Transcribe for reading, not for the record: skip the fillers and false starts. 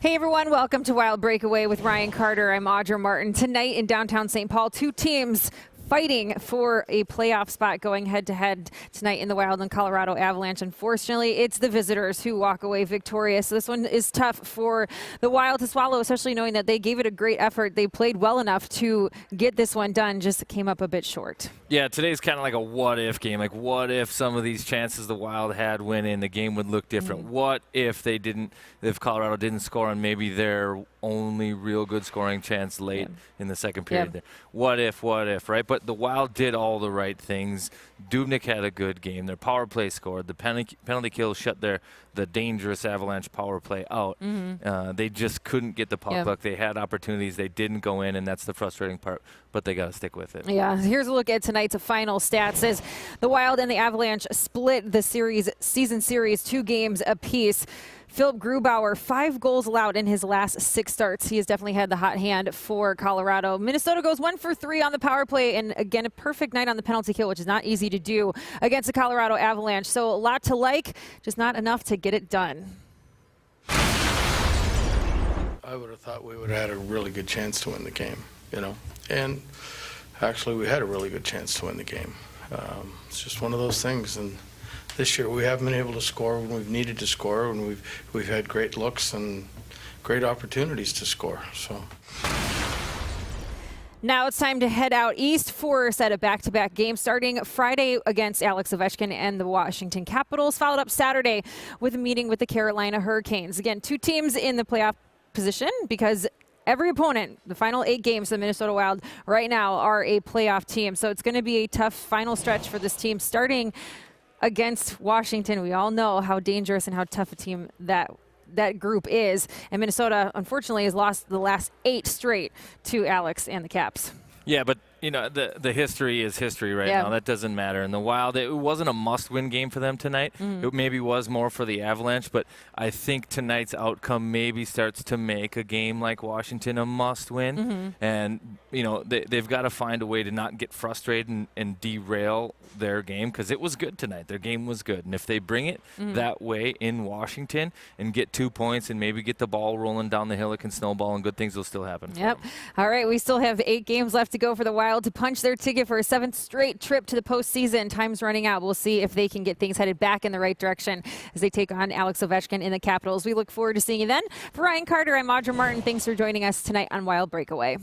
Hey everyone, welcome to Wild Breakaway with Ryan Carter. I'm Audra Martin. Tonight in downtown St. Paul, two teams fighting for a playoff spot going head-to-head tonight in the Wild and Colorado Avalanche. Unfortunately, it's the visitors who walk away victorious. So this one is tough for the Wild to swallow, especially knowing that they gave it a great effort. They played well enough to get this one done, just came up a bit short. Yeah, today's kind of like a what-if game. Like, what if some of these chances the Wild had went in, the game would look different? What if if Colorado didn't score on maybe their only real good scoring chance late in the second period there? What if, right? But the Wild did all the right things. Dubnyk had a good game. Their power play scored. The penalty kill shut the dangerous Avalanche power play out. They just couldn't get the puck luck. They had opportunities. They didn't go in, and that's the frustrating part. But they got to stick with it. Yeah, here's a look at tonight's final stats. As the Wild and the Avalanche split the season series 2 games apiece. Philip Grubauer, 5 goals allowed in his last 6 starts. He has definitely had the hot hand for Colorado. Minnesota goes 1 for 3 on the power play, and again, a perfect night on the penalty kill, which is not easy to do against the Colorado Avalanche. So a lot to like, just not enough to get it done. I would have thought we would have had a really good chance to win the game, and actually we had a really good chance to win the game. It's just one of those things, and this year we haven't been able to score when we've needed to score, and we've had great looks and great opportunities to score. So now it's time to head out east for a set of back-to-back games starting Friday against Alex Ovechkin and the Washington Capitals, followed up Saturday with a meeting with the Carolina Hurricanes. Again, 2 teams in the playoff position because every opponent, the final 8 games of the Minnesota Wild right now are a playoff team. So it's going to be a tough final stretch for this team starting against Washington. We all know how dangerous and how tough a team that group is. And Minnesota, unfortunately, has lost the last 8 straight to Alex and the Caps. Yeah, but the history is history right now. That doesn't matter. And the Wild, it wasn't a must-win game for them tonight. It maybe was more for the Avalanche, but I think tonight's outcome maybe starts to make a game like Washington a must-win. And they've got to find a way to not get frustrated and derail their game, because it was good tonight. Their game was good, and if they bring it that way in Washington and get 2 points and maybe get the ball rolling down the hill, it can snowball and good things will still happen. All right, we still have 8 games left to go for the Wild to punch their ticket for a 7th straight trip to the postseason. Time's running out. We'll see if they can get things headed back in the right direction as they take on Alex Ovechkin in the Capitals. We look forward to seeing you then. For Ryan Carter, I'm Audra Martin. Thanks for joining us tonight on Wild Breakaway.